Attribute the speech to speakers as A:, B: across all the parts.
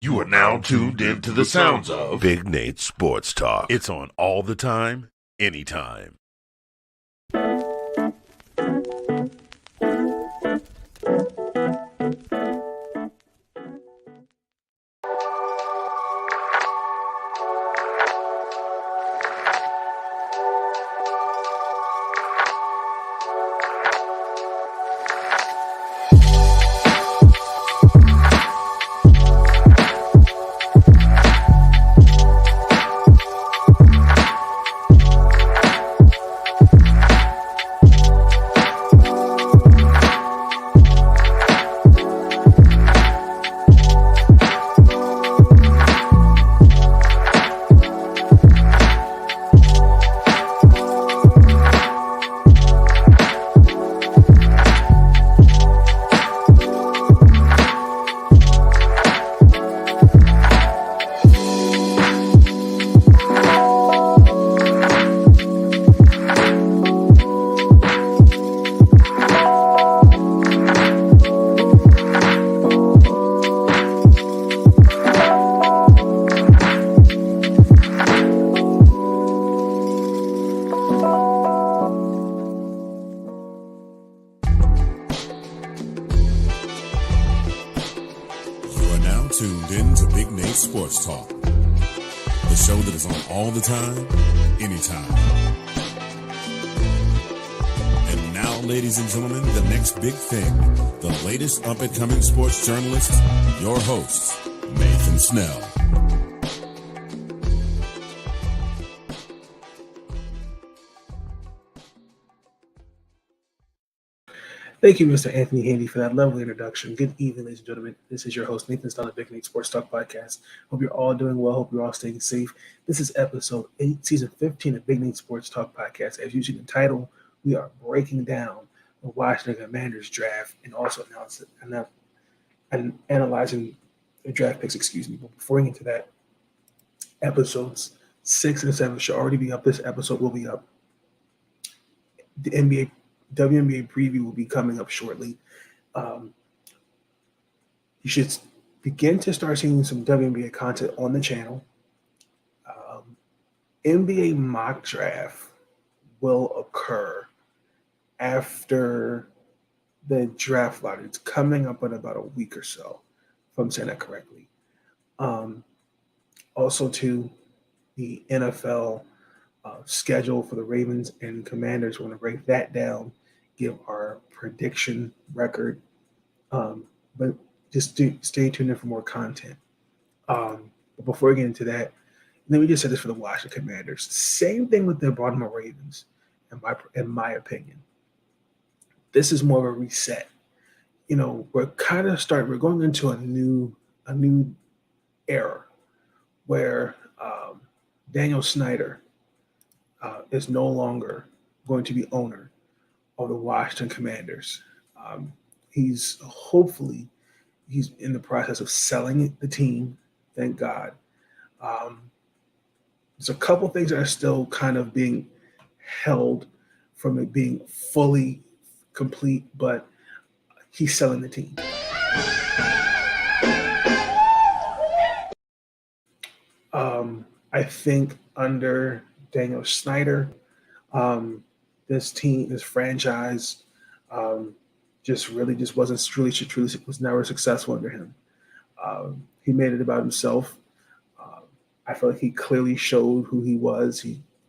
A: You are now tuned into the sounds of
B: Big Nate Sports Talk.
A: It's on all the time, anytime.
C: Tuned in to Big Nate Sports Talk, the show that is on all the time, anytime. And now, ladies and gentlemen, the next big thing, the latest up-and-coming sports journalist, your host, Nathan Snell.
D: Thank you, Mr. Anthony Handy, for that lovely introduction. Good evening, ladies and gentlemen. This is your host, Nathan Snell of Big Nate Sports Talk Podcast. Hope you're all doing well. Hope you're all staying safe. This is episode 8, season 15 of Big Nate Sports Talk Podcast. As you see in the title, we are breaking down the Washington Commanders draft and also analyzing the draft picks, But before we get into that, episodes 6 and 7 should already be up. This episode will be up. The WNBA preview will be coming up shortly. You should begin to start seeing some WNBA content on the channel. NBA mock draft will occur after the draft lottery. It's coming up in about a week or so, if I'm saying that correctly. Also, too, the NFL schedule for the Ravens and Commanders. We're going to break that down, give our prediction record, but just stay tuned in for more content. But before we get into that, let me just say this for the Washington Commanders. Same thing with the Baltimore Ravens, in my opinion. This is more of a reset. We're going into a new era where Daniel Snyder is no longer going to be owner of the Washington Commanders. He's in the process of selling the team, thank God. There's a couple things that are still kind of being held from it being fully complete, but he's selling the team. I think under Daniel Snyder, this franchise, was never successful under him. He made it about himself. I feel like he clearly showed who he was.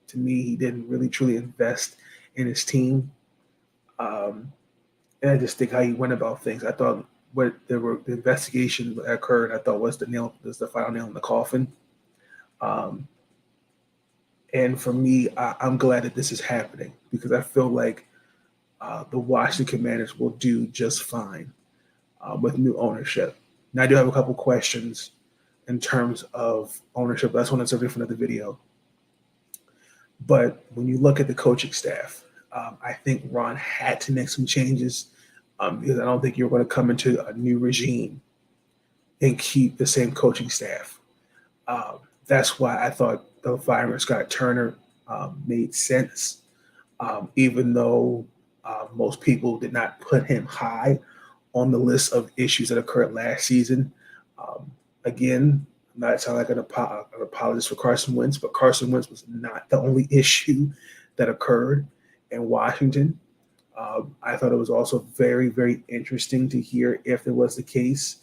D: To me, he didn't really truly invest in his team. And I just think how he went about things. I thought the investigation that occurred, I thought was the final nail in the coffin. And for me, I'm glad that this is happening because I feel like the Washington Commanders will do just fine with new ownership. Now, I do have a couple questions in terms of ownership. That's one that's subject for another video. But when you look at the coaching staff, I think Ron had to make some changes because I don't think you're going to come into a new regime and keep the same coaching staff. That's why I thought the firing of Scott Turner made sense, even though most people did not put him high on the list of issues that occurred last season. Again, I'm not sounding like an apologist for Carson Wentz, but Carson Wentz was not the only issue that occurred in Washington. I thought it was also very, very interesting to hear if it was the case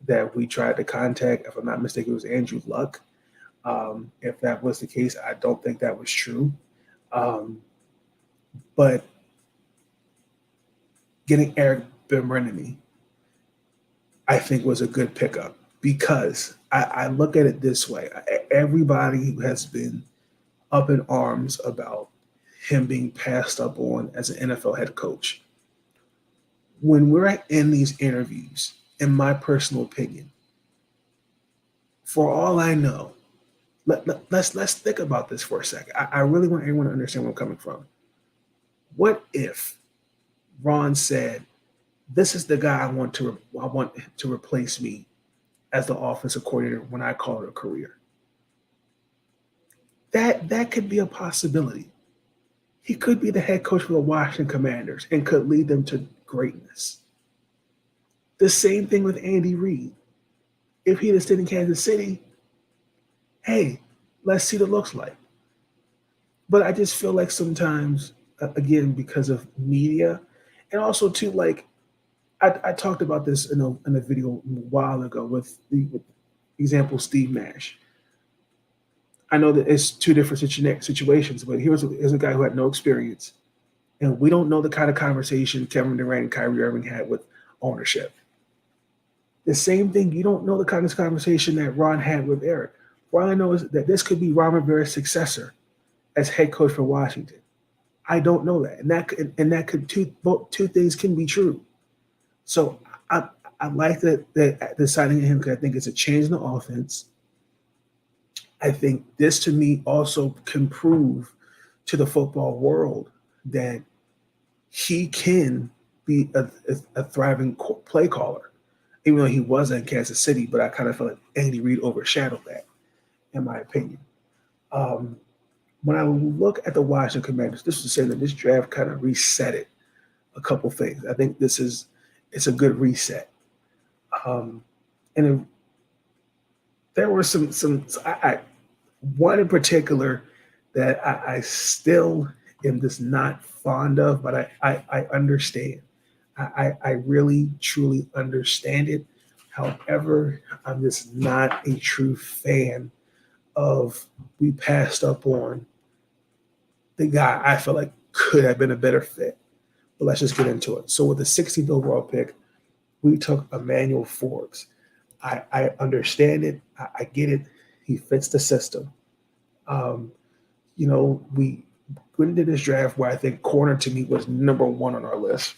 D: that we tried to contact, if I'm not mistaken, it was Andrew Luck. If that was the case, I don't think that was true. But getting Eric Bieniemy, I think, was a good pickup because I look at it this way. Everybody has been up in arms about him being passed up on as an NFL head coach. When we're in these interviews, in my personal opinion, for all I know, let's think about this for a second. I really want everyone to understand where I'm coming from. What if Ron said, "This is the guy I want to replace me as the offensive coordinator when I call it a career"? That could be a possibility. He could be the head coach for the Washington Commanders and could lead them to greatness. The same thing with Andy Reid. If he had stayed in Kansas City, hey, let's see what it looks like. But I just feel like sometimes, again, because of media, and also too, like I talked about this in a video a while ago with the example Steve Nash. I know that it's two different situations, but here's a guy who had no experience, and we don't know the kind of conversation Kevin Durant and Kyrie Irving had with ownership. The same thing, you don't know the kind of conversation that Ron had with Eric. All I know is that this could be Ron Rivera's successor as head coach for Washington. I don't know that, and that could two things can be true. So I like that deciding him because I think it's a change in the offense. I think this to me also can prove to the football world that he can be a thriving play caller, even though he was in Kansas City. But I kind of feel like Andy Reid overshadowed that, in my opinion. When I look at the Washington Commanders, this is to say that this draft kind of reset it a couple things. I think it's a good reset. And there were some one in particular that I still am just not fond of, but I understand. I really truly understand it. However, I'm just not a true fan of we passed up on the guy I feel like could have been a better fit. But let's just get into it. So with the 16th overall pick, we took Emmanuel Forbes. I understand it. I get it. He fits the system. We went into this draft where I think corner to me was number one on our list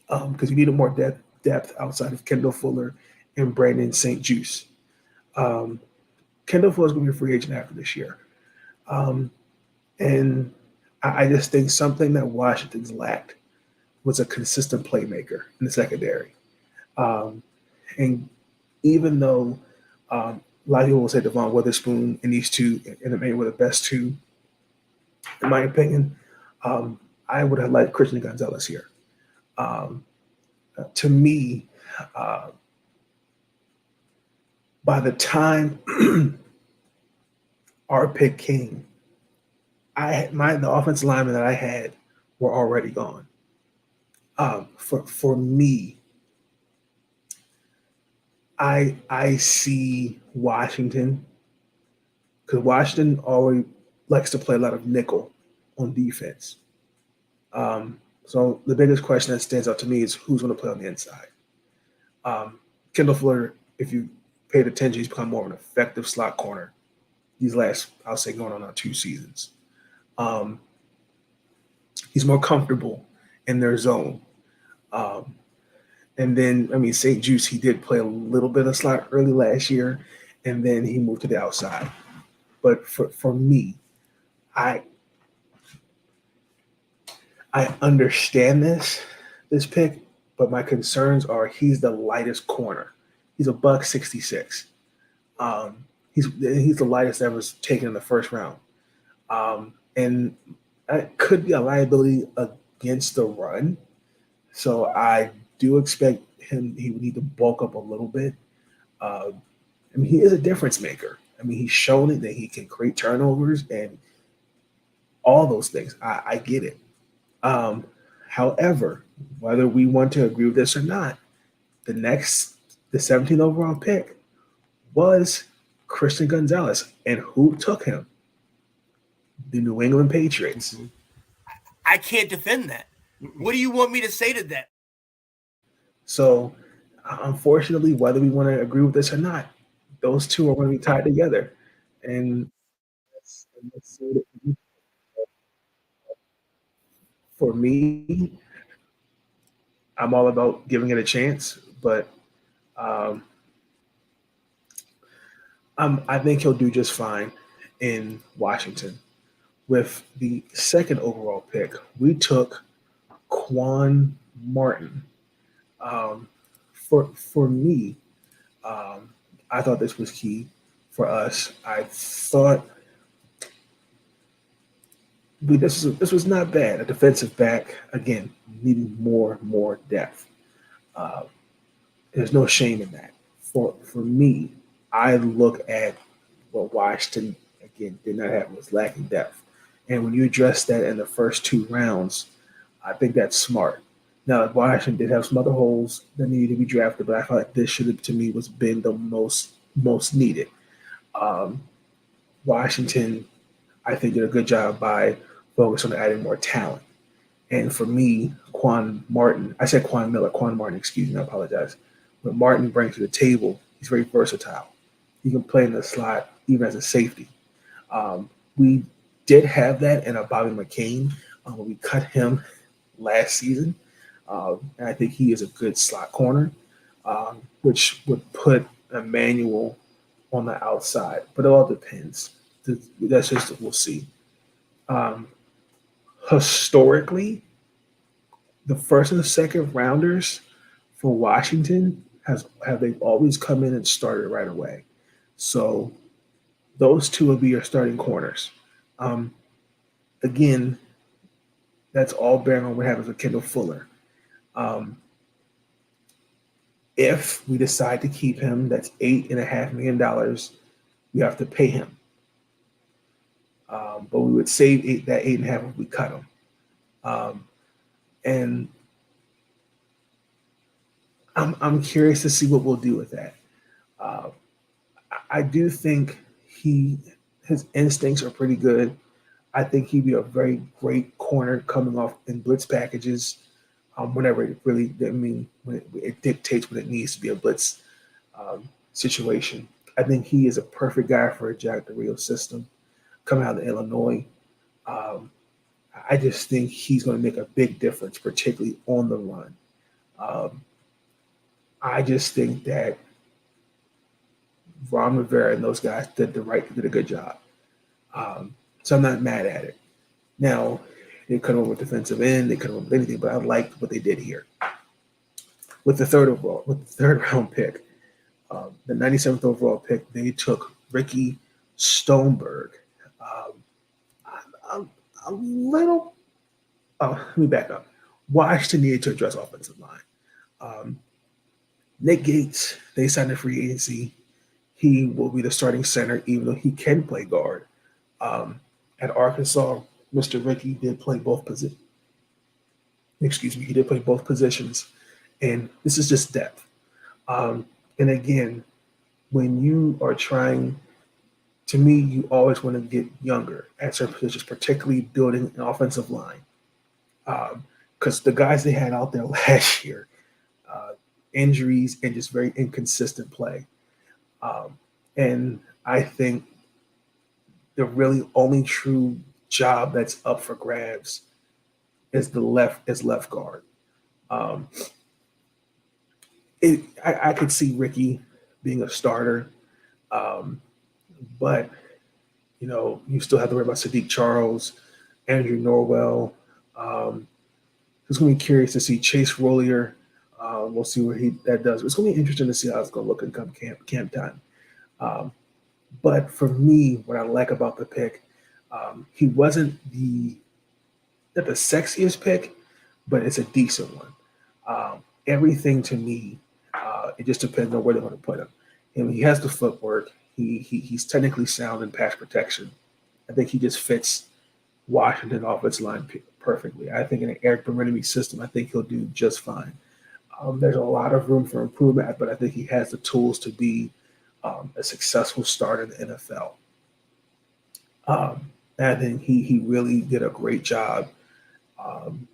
D: because we needed more depth outside of Kendall Fuller and Brandon St. Juste. Kendall Fuller is going to be a free agent after this year. And I just think something that Washington's lacked was a consistent playmaker in the secondary. And even though a lot of people will say Devon Witherspoon and these two, and maybe were the best two, in my opinion, I would have liked Christian Gonzalez here. To me, by the time our pick came, the offensive linemen that I had were already gone. For me, I see Washington because Washington always likes to play a lot of nickel on defense. So the biggest question that stands out to me is who's going to play on the inside. Kendall Fuller, if you paid attention, he's become more of an effective slot corner these last, I'll say, going on 2 seasons. He's more comfortable in their zone. And then, St. Juste, he did play a little bit of slot early last year, and then he moved to the outside. But for me, I understand this pick, but my concerns are he's the lightest corner. He's $166. He's the lightest that was taken in the first round. And it could be a liability against the run. So I do expect he would need to bulk up a little bit. I mean, he is a difference maker. I mean, he's shown it that he can create turnovers and all those things. I get it. Um, However, whether we want to agree with this or not, the 17th overall pick was Christian Gonzalez. And who took him? The New England Patriots.
E: I can't defend that. What do you want me to say to that?
D: So, unfortunately, whether we want to agree with this or not, those two are going to be tied together. And let's see for me, I'm all about giving it a chance, but um, I think he'll do just fine in Washington. With the second overall pick, we took Quan Martin. For me, I thought this was key for us. I thought this was not bad. A defensive back, again, needing more depth. Uh, there's no shame in that. For me, I look at what Washington again did not have, was lacking depth. And when you address that in the first 2 rounds, I think that's smart. Now, Washington did have some other holes that needed to be drafted, but I felt like this should have, to me, was been the most needed. Um, Washington, I think, did a good job by focusing on adding more talent. And for me, Quan Martin, I said Quan Miller, Quan Martin, excuse me, I apologize. What Martin brings to the table, he's very versatile. He can play in the slot even as a safety. We did have that in a Bobby McCain when we cut him last season. And I think he is a good slot corner, which would put Emmanuel on the outside. But it all depends. That's just, we'll see. Um, Historically, the first and the second rounders for Washington have they always come in and started right away. So those two will be your starting corners. Um, Again, that's all bearing on what happens with Kendall Fuller. Um, if we decide to keep him, that's $8.5 million. We have to pay him, but we would save that 8.5 if we cut him. And I'm curious to see what we'll do with that. Uh, I do think his instincts are pretty good. I think he'd be a very great corner coming off in blitz packages. Whenever it really, I mean, when it dictates when it needs to be a blitz situation. I think he is a perfect guy for a Jack Del Rio system coming out of Illinois. Um, I just think he's going to make a big difference, particularly on the run. Um, I just think that Ron Rivera and those guys did a good job. So I'm not mad at it. Now, they could have went with defensive end, they could have went with anything, but I liked what they did here. With the third round pick, the 97th overall pick, they took Ricky Stoneberg. A little. Oh, let me back up. Washington needed to address offensive line. Nick Gates, they signed a free agency. He will be the starting center, even though he can play guard. At Arkansas, Mr. Ricky did play both positions. Excuse me, he did play both positions, and this is just depth. And again, when you are trying, to me, you always want to get younger at certain positions, particularly building an offensive line. Because the guys they had out there last year, injuries and just very inconsistent play. And I think the really only true job that's up for grabs is left guard. I could see Ricky being a starter, but you still have to worry about Sadiq Charles, Andrew Norwell. It's going to be curious to see Chase Rollier. We'll see what that does. It's going to be interesting to see how it's going to look in camp time. But for me, what I like about the pick, he wasn't not the sexiest pick, but it's a decent one. Everything to me, it just depends on where they want to put him. He has the footwork. He's technically sound in pass protection. I think he just fits Washington offensive line perfectly. I think in an Eric Bieniemy system, I think he'll do just fine. There's a lot of room for improvement, but I think he has the tools to be a successful starter in the NFL. And I think he really did a great job um,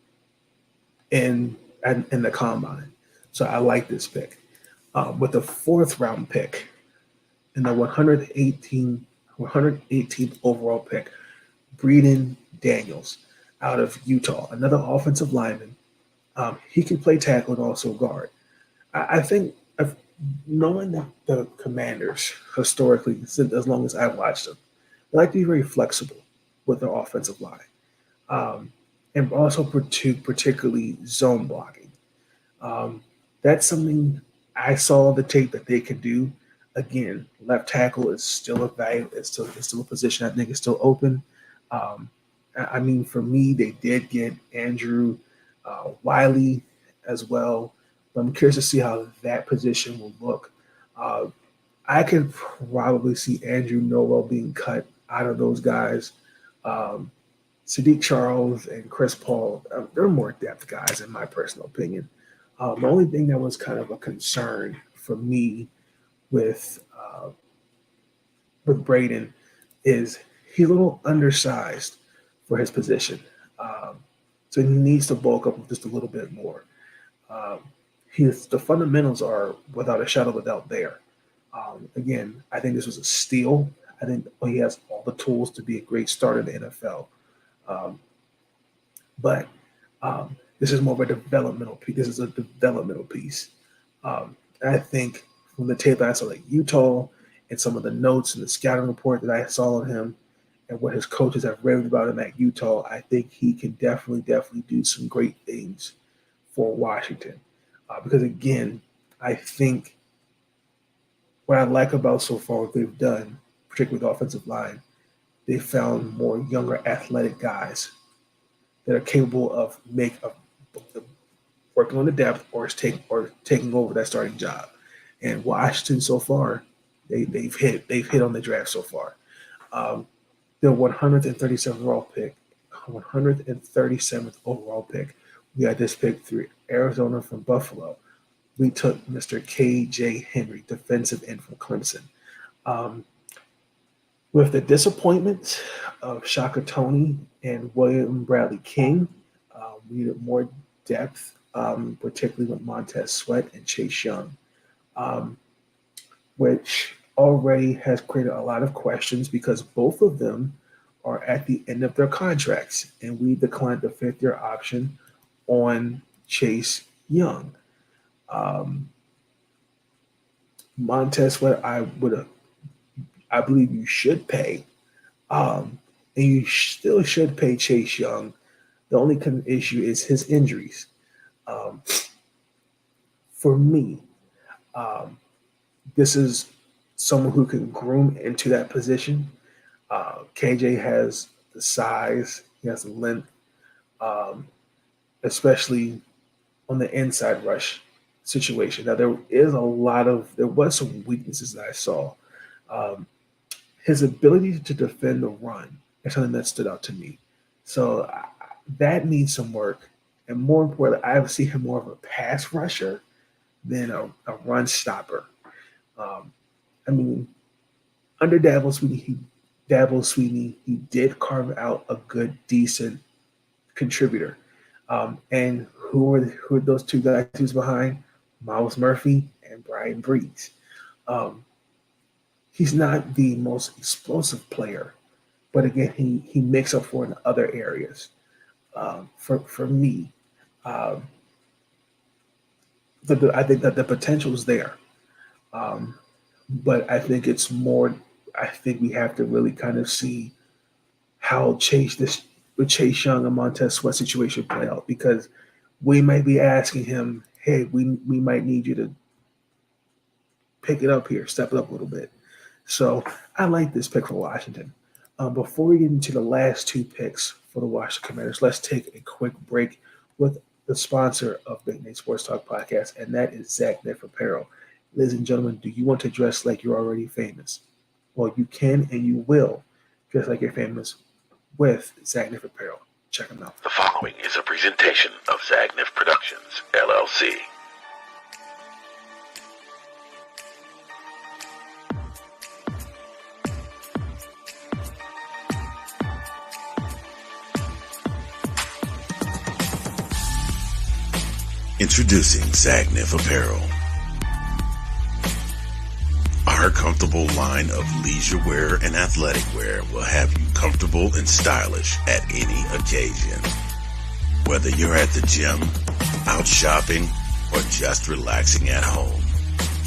D: in the combine. So I like this pick. With the fourth round pick and the 118th overall pick, Breeden Daniels out of Utah, another offensive lineman. He can play tackle and also guard. I think knowing the Commanders historically, as long as I've watched them, they like to be very flexible with their offensive line, and also particularly zone blocking. That's something I saw the tape that they could do. Again, left tackle is still a value. It's still a position I think is still open. Um, I mean, for me, they did get Andrew Wiley as well. But I'm curious to see how that position will look. Uh, I could probably see Andrew Norwell being cut out of those guys. Um, Sadiq Charles and Chris Paul, they're more depth guys, in my personal opinion. The only thing that was kind of a concern for me with Braden is he's a little undersized for his position. So he needs to bulk up just a little bit more. Um, the fundamentals are without a shadow of a doubt there. Again, I think this was a steal. I think he has all the tools to be a great starter in the NFL. Um, but this is more of a developmental piece. This is a developmental piece. I think from the tape that I saw, like Utah, and some of the notes and the scouting report that I saw on him, and what his coaches have raved about him at Utah, I think he can definitely do some great things for Washington. Because again, I think what I like about so far what they've done, particularly the offensive line, they found more younger athletic guys that are capable of working on the depth or taking over that starting job. And Washington so far, they've hit on the draft so far. Their 137th overall pick. We got this pick through Arizona from Buffalo. We took Mr. K.J. Henry, defensive end from Clemson. With the disappointment of Shaka Toney and William Bradley King, we needed more depth, particularly with Montez Sweat and Chase Young, which already has created a lot of questions because both of them are at the end of their contracts, and we declined the fifth-year option on Chase Young. Montez Sweat, I believe you should pay, and you still should pay Chase Young. The only issue is his injuries. For me, this is someone who can groom into that position. KJ has the size, he has the length, especially on the inside rush situation. Now there was some weaknesses that I saw. His ability to defend the run is something that stood out to me. So that needs some work. And more importantly, I see him more of a pass rusher than a run stopper. I mean, under Dabo Swinney, he did carve out a good, decent contributor. And who are those two guys who's behind? Miles Murphy and Brian Breeze. He's not the most explosive player, but again, he makes up for it in other areas. For me, I think that the potential is there. But I think it's more. I think we have to really kind of see how Chase Young and Montez Sweat situation play out, because we might be asking him, "Hey, we might need you to pick it up here, step it up a little bit." So I like this pick for Washington. Before we get into the last two picks for the Washington Commanders, let's take a quick break with the sponsor of Big Nate Sports Talk Podcast, and that is Zach Neff Apparel. Ladies and gentlemen, do you want to dress like you're already famous? Well, you can and you will dress like you're famous with Zagnif Apparel. Check them out.
B: The following is a presentation of Zagnif Productions, LLC. Introducing Zagnif Apparel. Our comfortable line of leisure wear and athletic wear will have you comfortable and stylish at any occasion. Whether you're at the gym, out shopping, or just relaxing at home.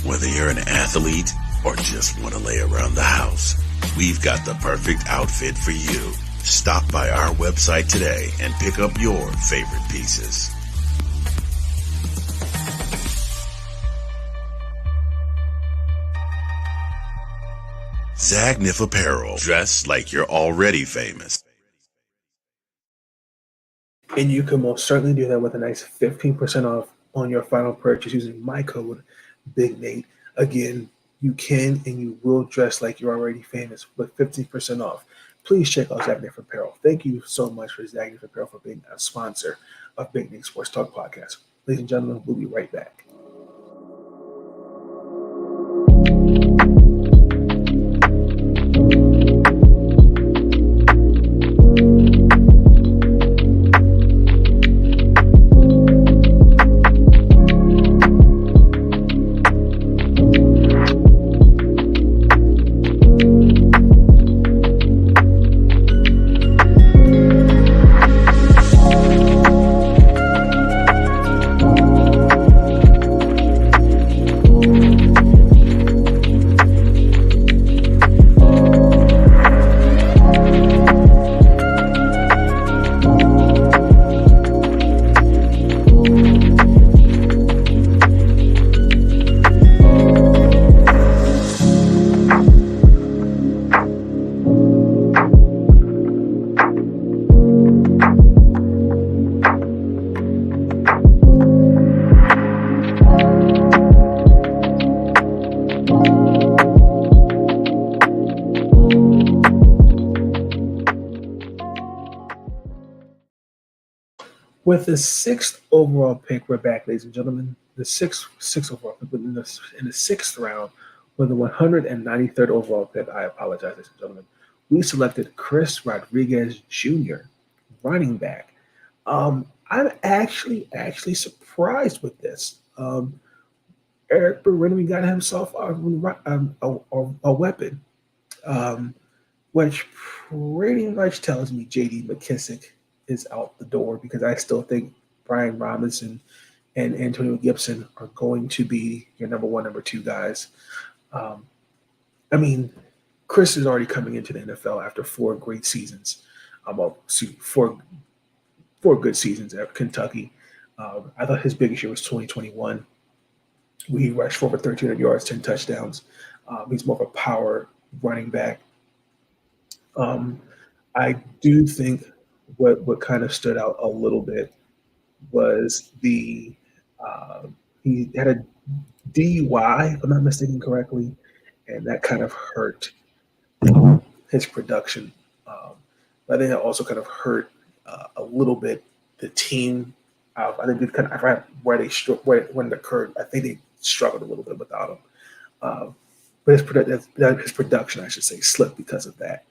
B: Whether you're an athlete or just want to lay around the house, we've got the perfect outfit for you. Stop by our website today and pick up your favorite pieces. Zagnif Apparel. Dress like you're already famous.
D: And you can most certainly do that with a nice 15% off on your final purchase using my code, Big Nate. Again, you can and you will dress like you're already famous with 15% off. Please check out Zagnif Apparel. Thank you so much for Zagnif Apparel for being a sponsor of Big Nate Sports Talk Podcast. Ladies and gentlemen, we'll be right back. With the sixth overall pick, we're back, ladies and gentlemen. The sixth overall pick in the sixth round, with the 193rd overall pick. I apologize, ladies and gentlemen. We selected Chris Rodriguez Jr., running back. I'm actually surprised with this. Eric Bieniemy got himself a weapon, which pretty much tells me J.D. McKissick is out the door, because I still think Brian Robinson and Antonio Gibson are going to be your number one, number two guys. I mean, Chris is already coming into the NFL after four great seasons. Four good seasons at Kentucky. I thought his biggest year was 2021. We rushed for over 1,300 yards, 10 touchdowns. He's more of a power running back. I do think what kind of stood out a little bit was he had a DUI, if I'm not mistaken correctly, and that kind of hurt his production. But I think that also kind of hurt a little bit the team. I think it kind of, I forgot when it occurred. I think they struggled a little bit without him. But his production, I should say, slipped because of that.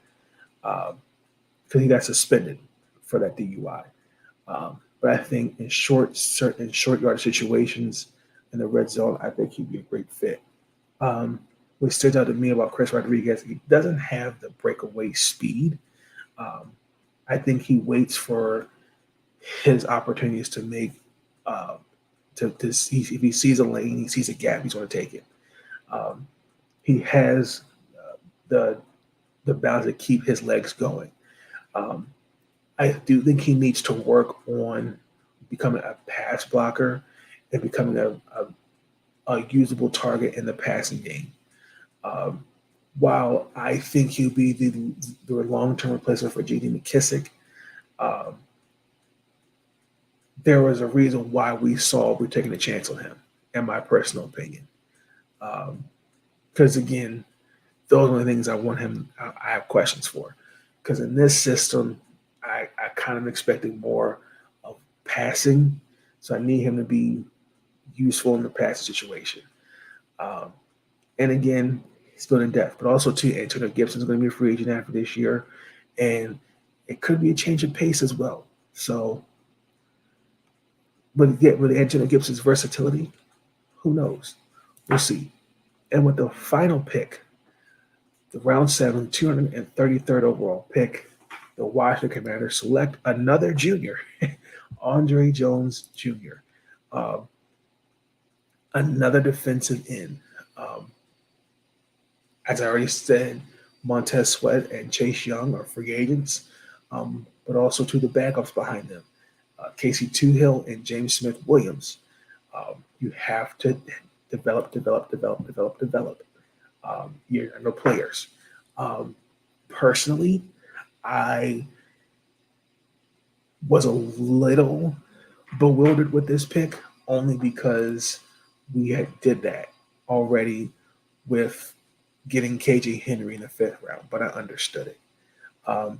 D: Because he got suspended for that DUI. But I think in short yard situations in the red zone, I think he'd be a great fit. What stood out to me about Chris Rodriguez, he doesn't have the breakaway speed. I think he waits for his opportunities to make to see if he sees a lane, he sees a gap, he's going to take it. He has the balance to keep his legs going. I do think he needs to work on becoming a pass blocker and becoming a usable target in the passing game. While I think he'll be the long-term replacement for J.D. McKissick, there was a reason why we're taking a chance on him, in my personal opinion. Because again, those are the things I want him. I have questions for. Because in this system, I kind of expecting more of passing, so I need him to be useful in the passing situation. Um, and again, he's building depth, but also too, Antonio Gibson's going to be a free agent after this year, and it could be a change of pace as well. So, with Antonio Gibson's versatility, who knows? We'll see. And with the final pick, the round 7, 233rd overall pick, the Washington Commanders select another junior, Andre Jones Jr., um, another defensive end. Um, as I already said, Montez Sweat and Chase Young are free agents, but also to the backups behind them, Casey Toohill and James Smith Williams. You have to develop your players. Personally, I was a little bewildered with this pick only because did that already with getting KJ Henry in the 5th round, but I understood it. Um,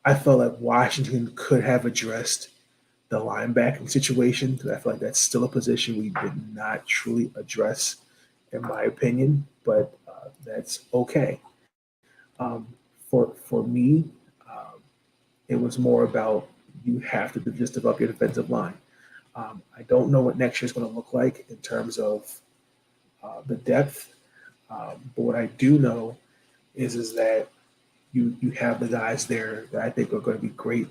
D: I felt like Washington could have addressed the linebacking situation because I feel like that's still a position we did not truly address, in my opinion. But that's okay. For me, it was more about you have to just develop your defensive line. I don't know what next year is going to look like in terms of the depth, but what I do know is that you have the guys there that I think are going to be great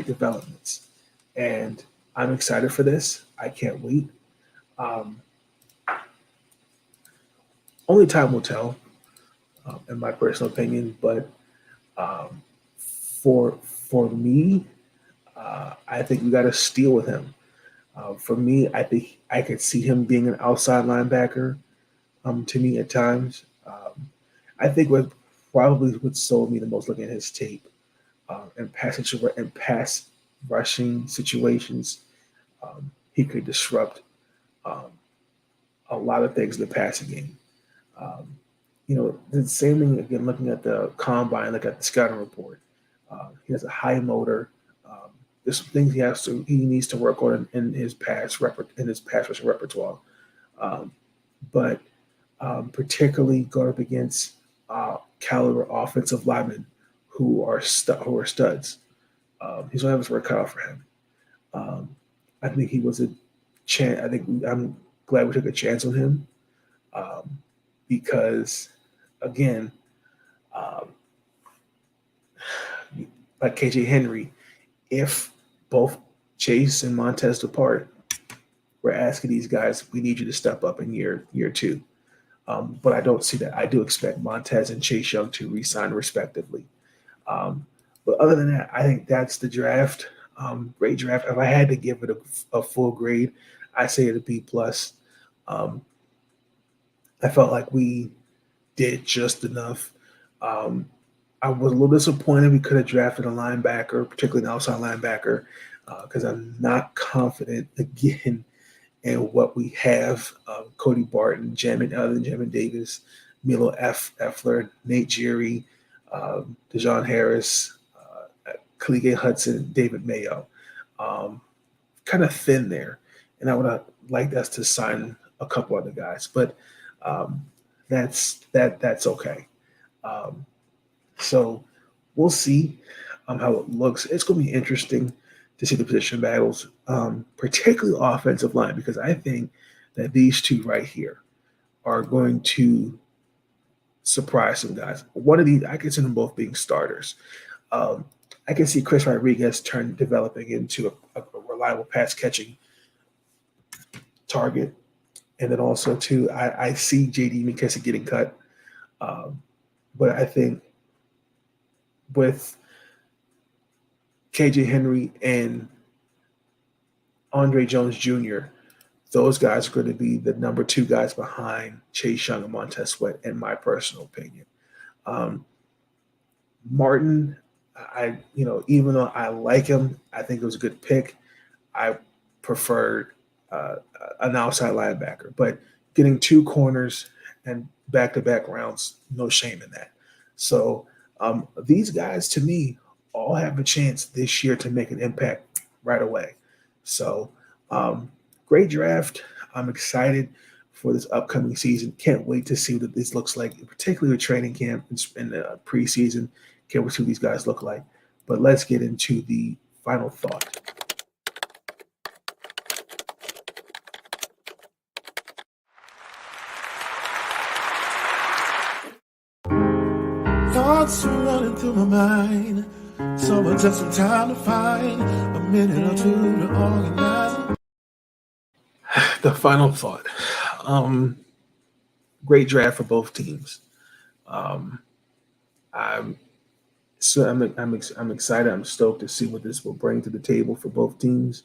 D: developments, and I'm excited for this. I can't wait. Um, Only time will tell, in my personal opinion. But for me, I think we got a steal with him. For me, I think I could see him being an outside linebacker. To me, at times, I think what sold me the most looking at his tape and pass rushing situations, he could disrupt um, a lot of things in the passing game. Um, the same thing again. Looking at the combine, look at the scouting report. He has a high motor. There's some things he needs to work on in his pass rushing repertoire. Um, but particularly going up against caliber offensive linemen who are studs. He's going to have his work cut out for him. I think he was a chance. I'm glad we took a chance on him because, again, um, like KJ Henry, if both Chase and Montez depart, we're asking these guys, we need you to step up in year 2. But I don't see that. I do expect Montez and Chase Young to re-sign respectively. But other than that, I think that's the draft. Great draft. If I had to give it a full grade, I say it a B plus. I felt like we did just enough. I was a little disappointed we could have drafted a linebacker, particularly an outside linebacker, because I'm not confident again in what we have. Cody Barton, other than Jamin Davis, Milo Effler, Nate Jerry, Dejon Harris, Kalige Hudson, David Mayo. Kind of thin there. And I would have liked us to sign a couple other guys, but that's okay. So we'll see how it looks. It's going to be interesting to see the position battles, particularly offensive line, because I think that these two right here are going to surprise some guys. One of these, I can see them both being starters. I can see Chris Rodriguez developing into a reliable pass catching target. And then also, too, I see J.D. McKissick getting cut. But I think with KJ Henry and Andre Jones Jr., those guys are going to be the number 2 guys behind Chase Young and Montez Sweat, in my personal opinion. Martin, even though I like him, I think it was a good pick. I preferred an outside linebacker, but getting 2 corners and back-to-back rounds, no shame in that. So these guys, to me, all have a chance this year to make an impact right away. So great draft. I'm excited for this upcoming season. Can't wait to see what this looks like, particularly with training camp and preseason. Can't wait to see what these guys look like. But let's get into the final thought.
F: Thoughts are running through my mind, so I took some time to find a minute or two to organize them.
D: The final thought. Great draft for both teams. I'm excited. I'm stoked to see what this will bring to the table for both teams.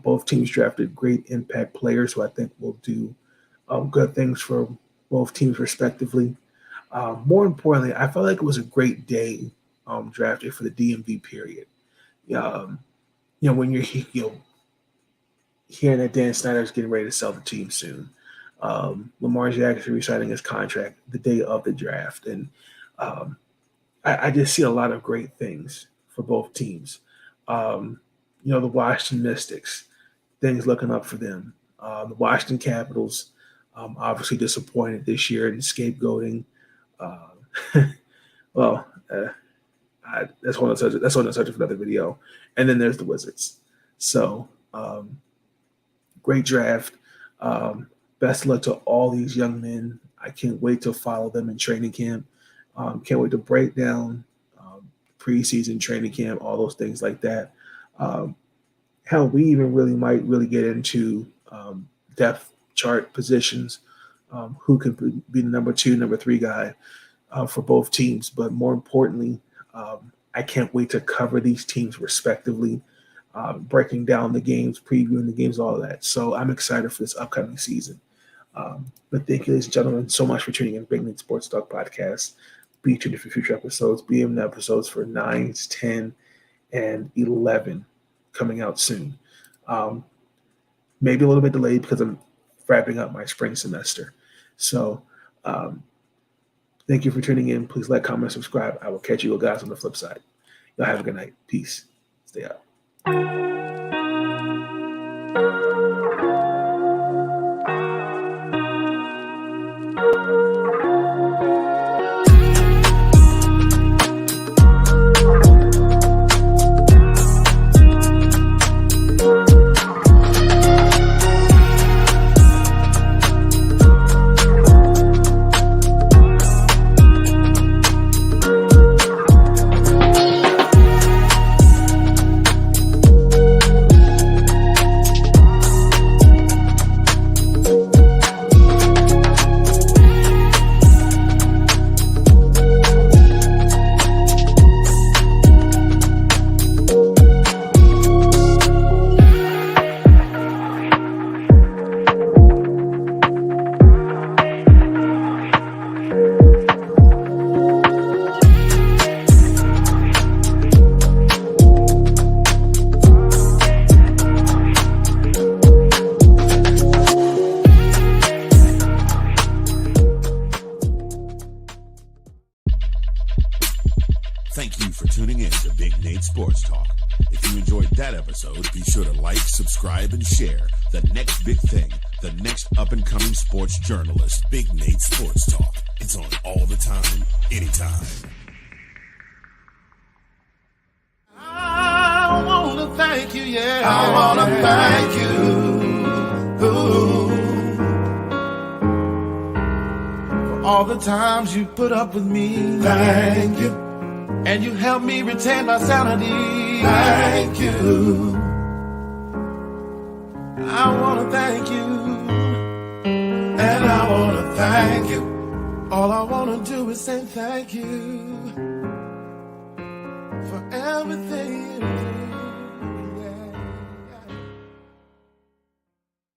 D: Both teams drafted great impact players who I think will do good things for both teams respectively. More importantly, I felt like it was a great day drafted for the DMV period. When you're hearing that Dan Snyder's getting ready to sell the team soon, Lamar Jackson resigning his contract the day of the draft, and I just see a lot of great things for both teams. The Washington Mystics, things looking up for them. The Washington Capitals, obviously disappointed this year in scapegoating. That's one subject for another video. And then there's the Wizards. So great draft. Best of luck to all these young men. I can't wait to follow them in training camp. Can't wait to break down preseason, training camp, all those things like that. Hell, we even might get into depth chart positions, who could be the number 2, number 3 guy for both teams. But more importantly, I can't wait to cover these teams respectively, breaking down the games, previewing the games, all of that. So I'm excited for this upcoming season. But thank you, ladies and gentlemen, so much for tuning in to Big Nate Sports Talk Podcast. Be tuned for future episodes. Be in the episodes for 9, 10, and 11 coming out soon. Maybe a little bit delayed because I'm wrapping up my spring semester. So thank you for tuning in. Please like, comment, subscribe. I will catch you guys on the flip side. Y'all have a good night. Peace. Stay up.
C: Thank you for tuning in to Big Nate Sports Talk. If you enjoyed that episode, be sure to like, subscribe, and share the next big thing, the next up-and-coming sports journalist, Big Nate Sports Talk. It's on all the time, anytime.
F: I want to thank you, yeah. I want to thank you. Ooh. For all the times you put up with me. Thank you. And you helped me retain my sanity. Thank you. I want to thank you. And I want to thank you. All I want to do is say thank you for everything you do.